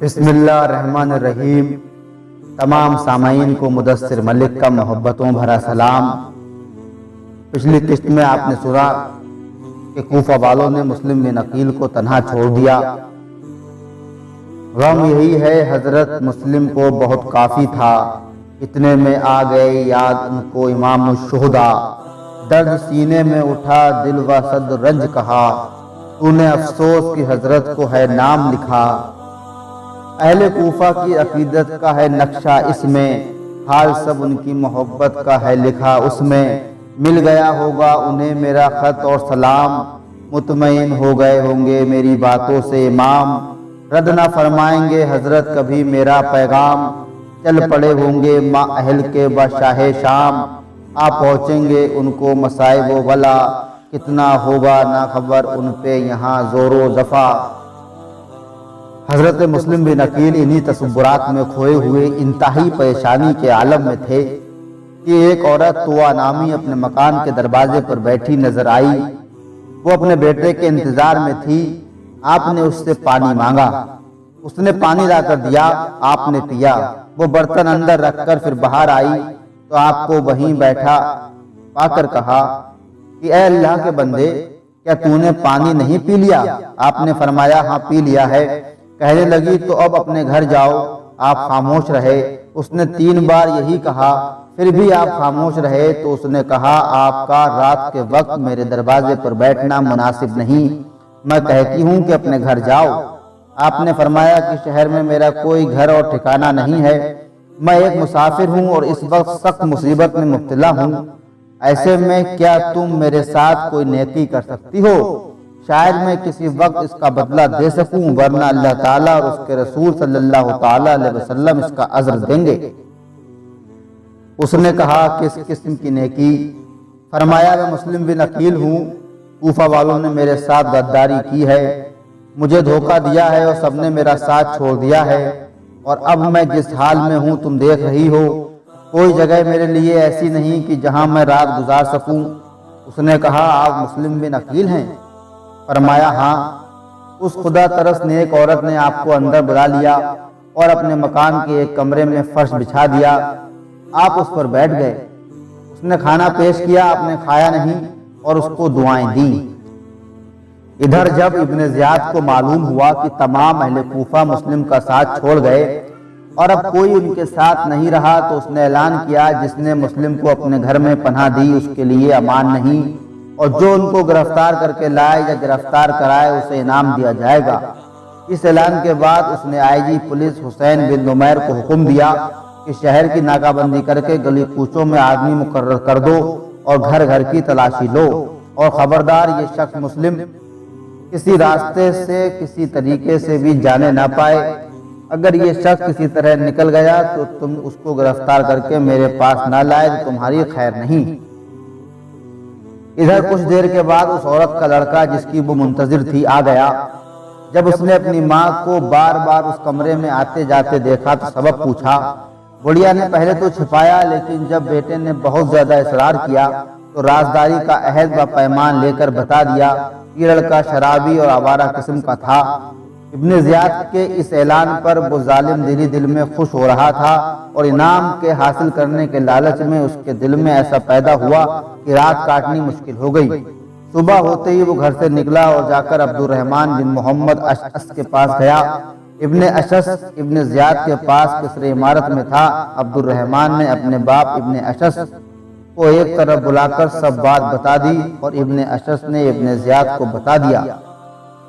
بسم اللہ الرحمن الرحیم۔ تمام سامعین کو مدثر ملک کا محبتوں بھرا سلام۔ پچھلی قسط میں آپ نے سنا کہ کوفہ والوں نے مسلم بن عقیل کو تنہا چھوڑ دیا۔ غم یہی ہے حضرت مسلم کو بہت کافی تھا، اتنے میں آ گئے یاد ان کو امام الشہداء۔ درد سینے میں اٹھا دل و صد رنج کہا، تو نے افسوس کی حضرت کو ہے نام لکھا۔ اہل کوفہ کی عقیدت کا ہے نقشہ اس میں، حال سب ان کی محبت کا ہے لکھا اس میں۔ مل گیا ہوگا انہیں میرا خط اور سلام، مطمئن ہو گئے ہوں گے میری باتوں سے امام۔ رد نہ فرمائیں گے حضرت کبھی میرا پیغام، چل پڑے ہوں گے ماں اہل کے بادشاہ شام۔ آ پہنچیں گے ان کو مصائب و بلا، کتنا ہوگا نا خبر ان پہ یہاں زور و زفا۔ حضرت مسلم بن عقیل انہی تصورات میں کھوئے ہوئے انتہائی پریشانی کے عالم میں تھے کہ ایک عورت طوع نامی اپنے مکان کے دروازے پر بیٹھی نظر آئی۔ وہ اپنے بیٹے کے انتظار میں تھی۔ آپ نے اس سے پانی مانگا، اس نے پانی لا کر دیا، آپ نے پیا۔ وہ برتن اندر رکھ کر پھر باہر آئی تو آپ کو وہیں بیٹھا پا کر کہا کہ اے اللہ کے بندے، کیا تو نے پانی نہیں پی لیا؟ آپ نے فرمایا ہاں پی لیا ہے۔ کہنے لگی تو اب اپنے گھر جاؤ۔ آپ خاموش رہے۔ اس نے 3 بار یہی کہا، پھر بھی آپ خاموش رہے تو اس نے کہا آپ کا رات کے وقت میرے دروازے پر بیٹھنا مناسب نہیں، میں کہتی ہوں کہ اپنے گھر جاؤ۔ آپ نے فرمایا کہ شہر میں میرا کوئی گھر اور ٹھکانہ نہیں ہے، میں ایک مسافر ہوں اور اس وقت سخت مصیبت میں مبتلا ہوں، ایسے میں کیا تم میرے ساتھ کوئی نیکی کر سکتی ہو؟ شاید میں کسی وقت اس کا بدلہ دے سکوں، ورنہ اللہ تعالیٰ اور اس کے رسول صلی اللہ تعالیٰ علیہ وسلم اس کا اجر دیں گے۔ اس نے کہا کس قسم کی نیکی؟ فرمایا میں مسلم بن عقیل ہوں، کوفہ والوں نے میرے ساتھ غداری کی ہے، مجھے دھوکہ دیا ہے اور سب نے میرا ساتھ چھوڑ دیا ہے، اور اب میں جس حال میں ہوں تم دیکھ رہی ہو، کوئی جگہ میرے لیے ایسی نہیں کہ جہاں میں رات گزار سکوں۔ اس نے کہا آپ مسلم بن عقیل ہیں؟ فرمایا ہاں۔ اس خدا ترس نیک عورت نے آپ کو اندر بلا لیا اور اپنے مکان کے ایک کمرے میں فرش بچھا دیا۔ آپ اس پر بیٹھ گئے۔ اس نے کھانا پیش کیا، آپ نے کھایا نہیں اور اس کو دعائیں دیں۔ ادھر جب ابن زیاد کو معلوم ہوا کہ تمام اہل کوفہ مسلم کا ساتھ چھوڑ گئے اور اب کوئی ان کے ساتھ نہیں رہا تو اس نے اعلان کیا جس نے مسلم کو اپنے گھر میں پناہ دی اس کے لیے امان نہیں، اور جو ان کو گرفتار کر کے لائے یا گرفتار کرائے اسے انعام دیا جائے گا۔ اس اعلان کے بعد اس نے آئی جی پولیس حسین بن نمیر کو حکم دیا کہ شہر کی ناکہ بندی کر کے گلی کوچوں میں آدمی مقرر کر دو اور گھر گھر کی تلاشی لو، اور خبردار یہ شخص مسلم کسی راستے سے کسی طریقے سے بھی جانے نہ پائے۔ اگر یہ شخص کسی طرح نکل گیا تو تم اس کو گرفتار کر کے میرے پاس نہ لائے تو تمہاری خیر نہیں۔ ادھر کچھ دیر کے بعد اس عورت کا لڑکا جس کی وہ منتظر تھی آ گیا۔ جب اس نے اپنی ماں کو بار بار اس کمرے میں آتے جاتے دیکھا تو سبب پوچھا۔ بڑھیا نے پہلے تو چھپایا، لیکن جب بیٹے نے بہت زیادہ اصرار کیا تو رازداری کا عہد و پیمان لے کر بتا دیا۔ یہ لڑکا شرابی اور آوارہ قسم کا تھا۔ ابن زیاد کے اس اعلان پر وہ ظالم دلی دل میں خوش ہو رہا تھا، اور انعام کے حاصل کرنے کے لالچ میں اس کے دل میں ایسا پیدا ہوا کہ رات کاٹنی مشکل ہو گئی۔ صبح ہوتے ہی وہ گھر سے نکلا اور جا کر عبد الرحمن بن محمد اشعث کے پاس گیا۔ ابن اشعث ابن زیاد کے پاس کسر عمارت میں تھا۔ عبد الرحمن نے اپنے باپ ابن اشعث کو ایک طرف بلا کر سب بات بتا دی اور ابن اشعث نے ابن زیاد کو بتا دیا۔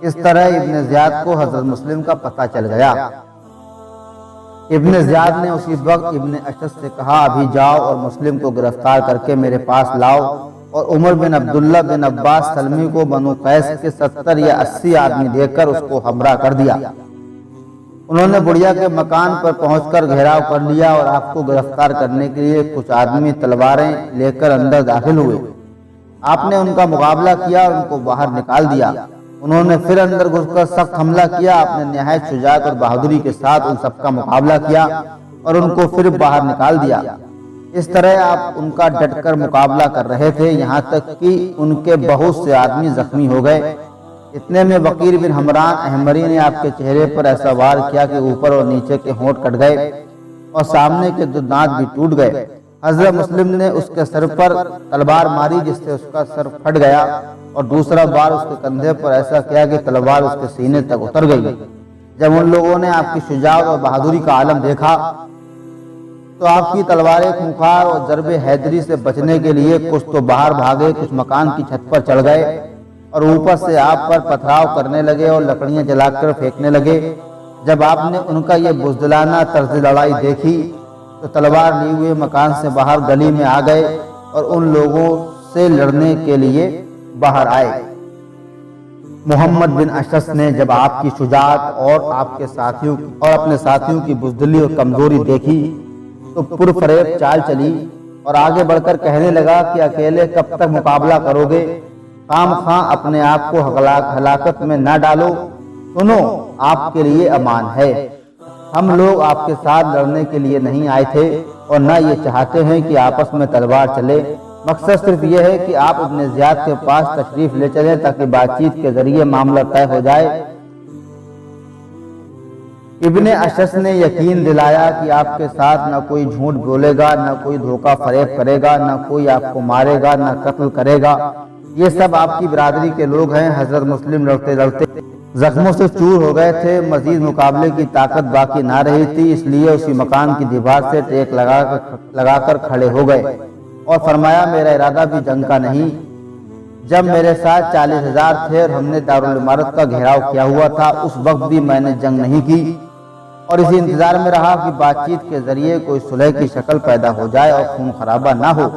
اس طرح ابن زیاد کو حضرت مسلم کا پتہ چل گیا۔ ابن زیاد نے اسی وقت ابن اشعث سے کہا ابھی جاؤ اور مسلم کو گرفتار کر کے میرے پاس لاؤ، اور عمر بن عبداللہ بن عباس سلمی کو بنو قیس کے 70 یا 80 آدمی دے کر اس کو ہمراہ کر دیا۔ انہوں نے بڑھیا کے مکان پر پہنچ کر گھیراؤ کر لیا اور آپ کو گرفتار کرنے کے لیے کچھ آدمی تلواریں لے کر اندر داخل ہوئے۔ آپ نے ان کا مقابلہ کیا اور ان کو باہر نکال دیا۔ انہوں نے پھر اندر گھس کر سخت حملہ کیا۔ آپ نے نہایت شجاعت اور بہادری کے ساتھ ان سب کا مقابلہ کیا اور ان کو پھر باہر نکال دیا۔ اس طرح آپ ان کا ڈٹ کر مقابلہ کر رہے تھے، یہاں تک کہ ان کے بہت سے آدمی زخمی ہو گئے۔ اتنے میں وقیر بن حمران احمری نے آپ کے چہرے پر ایسا وار کیا کہ اوپر اور نیچے کے ہونٹ کٹ گئے اور سامنے کے دو دانت بھی ٹوٹ گئے۔ حضرت مسلم نے اس کے سر پر تلوار ماری جس سے اس کا سر پھٹ گیا، اور دوسرا بار اس کے کندھے پر ایسا کیا کہ تلوار اس کے سینے تک اتر گئی۔ جب ان لوگوں نے آپ کی شجاعت اور بہادری کا عالم دیکھا تو آپ کی تلواریں خونخوار اور ضرب حیدری سے بچنے کے لیے کچھ تو باہر بھاگے، کچھ مکان کی چھت پر چڑھ گئے اور اوپر سے آپ پر پتھراؤ کرنے لگے اور لکڑیاں جلا کر پھینکنے لگے۔ جب آپ نے ان کا یہ بزدلانہ طرز لڑائی دیکھی تو تلوار لیے ہوئے مکان سے باہر گلی میں آ گئے اور ان لوگوں سے لڑنے کے لیے باہر آئے۔ محمد بن اشعث نے جب آپ کی شجاعت اور آپ کے ساتھیوں اور اپنے ساتھیوں کی بزدلی اور کمزوری دیکھی تو پرفریب چال چلی اور آگے بڑھ کر کہنے لگا کہ اکیلے کب تک مقابلہ کرو گے؟ خام خواہ اپنے آپ کو ہلاکت میں نہ ڈالو۔ سنو، آپ کے لیے امان ہے۔ ہم لوگ آپ کے ساتھ لڑنے کے لیے نہیں آئے تھے اور نہ یہ چاہتے ہیں کہ آپس میں تلوار چلے۔ مقصد صرف یہ ہے کہ آپ ابن زیاد کے پاس تشریف لے چلیں تاکہ بات چیت کے ذریعے معاملہ طے ہو جائے۔ ابن اشعث نے یقین دلایا کہ آپ کے ساتھ نہ کوئی جھوٹ بولے گا، نہ کوئی دھوکہ فریب کرے گا، نہ کوئی آپ کو مارے گا، نہ قتل کرے گا۔ یہ سب آپ کی برادری کے لوگ ہیں۔ حضرت مسلم لڑتے لڑتے زخموں سے چور ہو گئے تھے، مزید مقابلے کی طاقت باقی نہ رہی تھی، اس لیے اسی مکان کی دیوار سے ٹیک لگا کر کھڑے ہو گئے اور فرمایا میرا ارادہ بھی جنگ کا نہیں۔ جب میرے ساتھ 40,000 تھے اور ہم نے دارالعمارت کا گھیراؤ کیا ہوا تھا، اس وقت بھی میں نے جنگ نہیں کی اور اسی انتظار میں رہا کہ بات چیت کے ذریعے کوئی صلح کی شکل پیدا ہو جائے اور خون خرابہ نہ ہو۔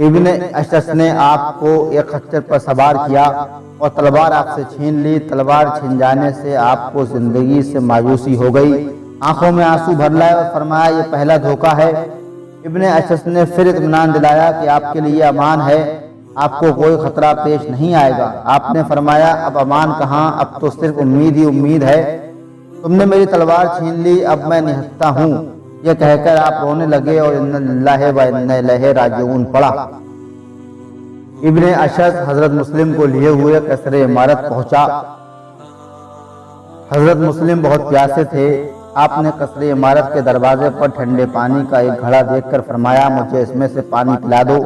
ابن اشعث نے آپ کو ایک خچر پر سوار کیا اور تلوار آپ سے چھین لی۔ تلوار چھن جانے سے آپ کو زندگی سے مایوسی ہو گئی، آنکھوں میں آنسو بھر لائے اور فرمایا یہ پہلا دھوکہ ہے۔ ابن اشعث نے پھر اطمینان دلایا کہ آپ کے لیے امان ہے، آپ کو کوئی خطرہ پیش نہیں آئے گا۔ آپ نے فرمایا اب امان کہاں، اب تو صرف امید ہی امید ہے۔ تم نے میری تلوار چھین لی، اب میں نہتا ہوں۔ یہ کہہ کر آپ رونے لگے اور انا للہ و انا الیہ راجعون پڑھا۔ ابن اشعث حضرت مسلم کو لیے ہوئے قصر عمارت پہنچا۔ حضرت مسلم بہت پیاسے تھے۔ آپ نے قصر عمارت کے دروازے پر ٹھنڈے پانی کا ایک گھڑا دیکھ کر فرمایا مجھے اس میں سے پانی پلا دو۔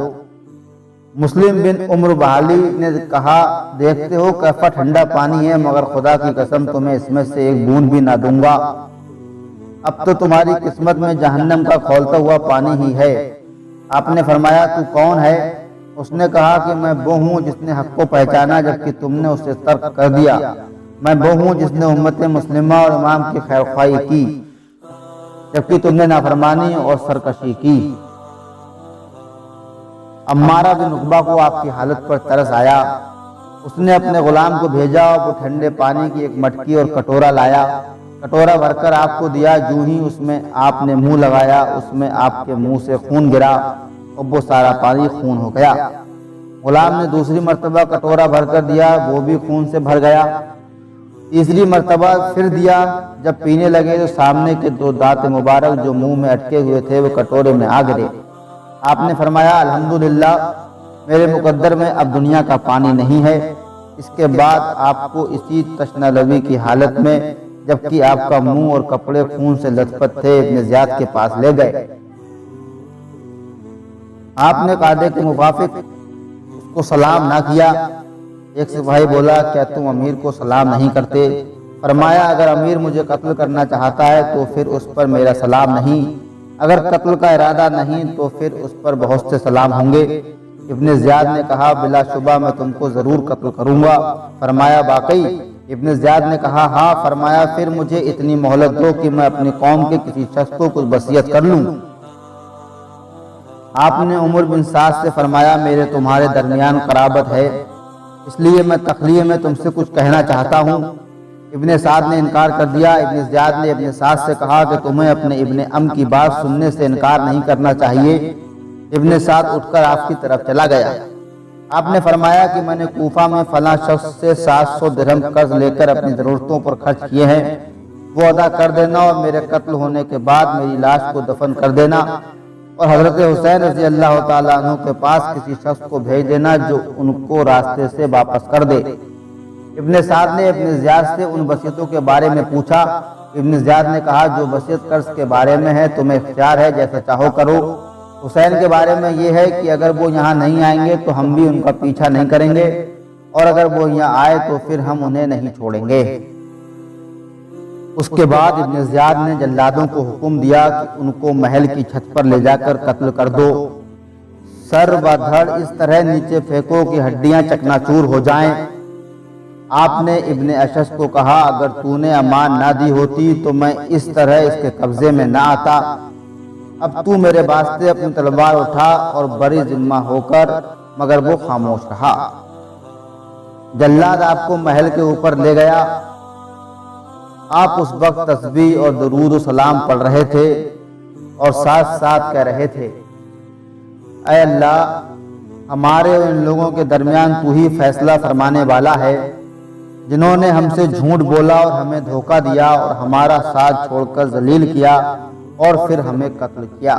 مسلم بن عمر بحالی نے کہا دیکھتے ہو کیسا ٹھنڈا پانی ہے، مگر خدا کی قسم تمہیں اس میں سے ایک بوند بھی نہ دوں گا۔ اب تو تمہاری قسمت میں جہنم کا کھولتا ہوا پانی ہی ہے۔ آپ نے فرمایا تو کون ہے؟ اس نے کہا کہ میں وہ ہوں جس نے حق کو پہچانا جبکہ تم نے اسے ترک کر دیا، میں وہ ہوں جس نے امت مسلمہ اور امام کی خیرخواہی کی جبکہ تم نے نافرمانی اور سرکشی کی۔ عمارہ بن عقبہ کو آپ کی حالت پر ترس آیا، اس نے اپنے غلام کو بھیجا اور وہ ٹھنڈے پانی کی ایک مٹکی اور کٹورا لایا۔ کٹورا بھر کر آپ کو دیا، جو ہی اس میں آپ نے منہ لگایا اس میں آپ کے منہ سے خون گرا اور وہ سارا پانی خون ہو گیا۔ غلام نے دوسری مرتبہ کٹورا بھر کر دیا، وہ بھی خون سے بھر گیا۔ تیسری مرتبہ پھر دیا، جب پینے لگے تو سامنے کے دو دانت مبارک جو منہ میں اٹکے ہوئے تھے وہ کٹورے میں آ گرے۔ آپ نے فرمایا الحمدللہ میرے مقدر میں اب دنیا کا پانی نہیں ہے۔ اس کے بعد آپ کو اسی تشنہ لبی کی حالت میں جبکہ آپ کا منہ اور کپڑے خون سے لت پت تھے ابن زیاد کے پاس لے گئے۔ آپ نے قاعدے کے موافق اس کو سلام نہ کیا۔ ایک سپاہی بولا کیا تم امیر کو سلام نہیں کرتے؟ فرمایا اگر امیر مجھے قتل کرنا چاہتا ہے تو پھر اس پر میرا سلام نہیں، اگر قتل کا ارادہ نہیں تو پھر اس پر بہت سے سلام ہوں گے۔ ابن زیاد نے کہا بلا شبہ میں تم کو ضرور قتل کروں گا۔ فرمایا واقعی؟ ابن زیاد نے کہا ہاں۔ فرمایا پھر مجھے اتنی مہلت دو کہ میں اپنی قوم کے کسی شخص کو کچھ وصیت کر لوں۔ آپ نے عمر بن سعد سے فرمایا میرے تمہارے درمیان قرابت ہے، اس لیے میں تخلیہ میں تم سے کچھ کہنا چاہتا ہوں۔ ابن سعد نے انکار کر دیا۔ ابن زیاد نے ابن سعد سے کہا کہ تمہیں اپنے ابن ام کی بات سننے سے انکار نہیں کرنا چاہیے۔ ابن سعد اٹھ کر آپ کی طرف چلا گیا۔ آپ نے فرمایا کہ میں نے کوفہ میں فلاں شخص سے 700 درہم قرض لے کر اپنی ضرورتوں پر خرچ کیے ہیں، وہ ادا کر دینا اور میرے قتل ہونے کے بعد میری لاش کو دفن کر دینا اور حضرت حسین رضی اللہ تعالیٰ عنہ کے پاس کسی شخص کو بھیج دینا جو ان کو راستے سے واپس کر دے۔ ابن سعد نے ابن زیاد سے ان وصیتوں کے بارے میں پوچھا۔ ابن زیاد نے کہا جو وصیت قرض کے بارے میں ہے تمہیں اختیار ہے، جیسا چاہو کرو۔ حسین کے بارے میں یہ ہے کہ اگر وہ یہاں نہیں آئیں گے تو ہم بھی ان کا پیچھا نہیں کریں گے، اور اگر وہ یہاں آئے تو پھر ہم انہیں نہیں چھوڑیں گے۔ اس کے بعد ابن زیاد نے جلادوں کو حکم دیا کہ ان کو محل کی چھت پر لے جا کر قتل کر دو، سر و دھڑ اس طرح نیچے پھینکو کہ ہڈیاں چکنا چور ہو جائیں۔ آپ نے ابن اشعث کو کہا اگر تو نے امان نہ دی ہوتی تو میں اس طرح اس کے قبضے میں نہ آتا، اب تو میرے واسطے اپنی تلوار اٹھا اور بری ذمہ ہو کر، مگر وہ خاموش رہا۔ جلاد آپ کو محل کے اوپر لے گیا۔ آپ اس وقت تسبیح اور درود و سلام پڑھ رہے تھے اور ساتھ ساتھ کہہ رہے تھے اے اللہ، ہمارے اور ان لوگوں کے درمیان تو ہی فیصلہ فرمانے والا ہے جنہوں نے ہم سے جھوٹ بولا اور ہمیں دھوکہ دیا اور ہمارا ساتھ چھوڑ کر ذلیل کیا اور پھر ہمیں قتل کیا۔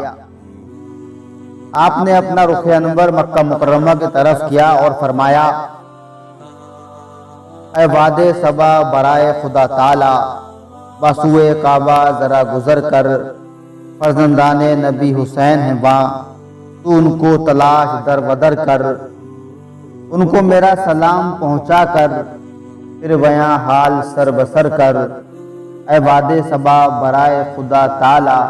آپ نے اپنا رخ انور مکہ مکرمہ کی طرف کیا اور فرمایا اے واد صبا برائے خدا تعالی، بسوئے کعبہ ذرا گزر کر، فرزندان نبی حسین ہیں وہاں، تو ان کو تلاش در بدر کر، ان کو میرا سلام پہنچا کر، پھر ویاں حال سر بسر کر۔ اے واد صبا برائے خدا تعالی،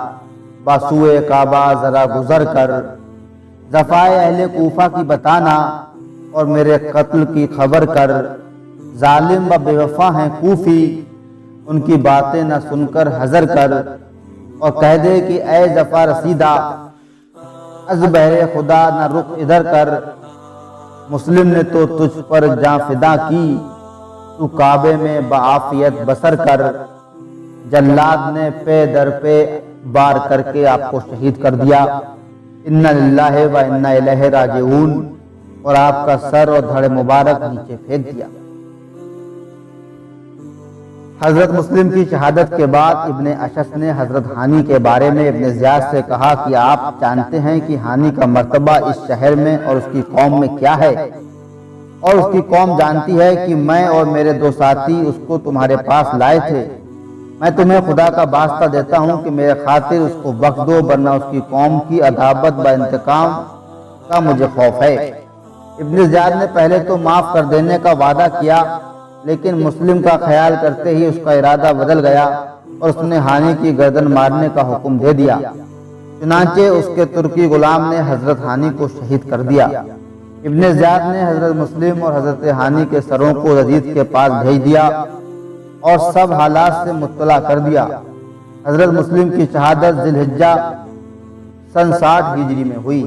بسوئے کعبہ ذرا گزر کر، جفائے اہل کوفہ کی بتانا اور میرے قتل کی خبر کر۔ ظالم و بے وفا ہیں کوفی، ان کی باتیں نہ سن کر حذر کر، اور کہہ دے کہ اے جفا رسیدہ، از بہر خدا نہ رخ ادھر کر۔ مسلم نے تو تجھ پر جاں فدا کی، تو کعبے میں بعافیت بسر کر۔ جلاد نے پے در پے بار کر کے آپ کو شہید کر دیا۔ انا للہ و انا الیہ راجعون، اور آپ کا سر اور دھڑ مبارک نیچے پھینک دیا۔ حضرت مسلم کی شہادت کے بعد ابن اشعث نے حضرت ہانی کے بارے میں ابن زیاد سے کہا کہ آپ جانتے ہیں کہ ہانی کا مرتبہ اس شہر میں اور اس کی قوم میں کیا ہے، اور اس کی قوم جانتی ہے کہ میں اور میرے دو ساتھی اس کو تمہارے پاس لائے تھے۔ میں تمہیں خدا کا واسطہ دیتا ہوں کہ میرے خاطر اس کو بخش دو، ورنہ اس کی قوم کی عداوت و انتقام کا مجھے خوف ہے۔ ابن زیاد نے پہلے تو معاف کر دینے کا وعدہ کیا، لیکن مسلم کا خیال کرتے ہی اس کا ارادہ بدل گیا اور اس نے ہانی کی گردن مارنے کا حکم دے دیا۔ چنانچہ اس کے ترکی غلام نے حضرت ہانی کو شہید کر دیا۔ ابن زیاد نے حضرت مسلم اور حضرت ہانی کے سروں کو یزید کے پاس بھیج دیا اور سب حالات سے مطلع کر دیا۔ حضرت مسلم کی شہادت ذی الحجہ سن 60 ہجری میں ہوئی۔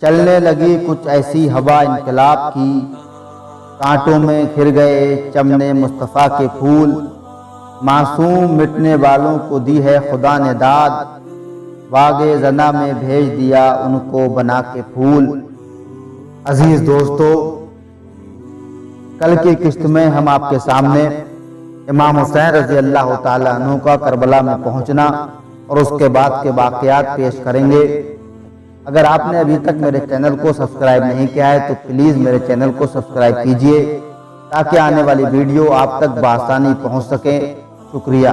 چلنے لگی کچھ ایسی ہوا انقلاب کی، کانٹوں میں گھر گئے چمنے مصطفیٰ کے پھول، معصوم مٹنے والوں کو دی ہے خدا نے داد، واگے زنا میں بھیج دیا ان کو بنا کے پھول۔ عزیز دوستو، کل کی قسط میں ہم آپ کے سامنے امام حسین رضی اللہ تعالیٰ عنہ کا کربلا میں پہنچنا اور اس کے بعد کے واقعات پیش کریں گے۔ اگر آپ نے ابھی تک میرے چینل کو سبسکرائب نہیں کیا ہے تو پلیز میرے چینل کو سبسکرائب کیجئے تاکہ آنے والی ویڈیو آپ تک بآسانی پہنچ سکیں۔ شکریہ۔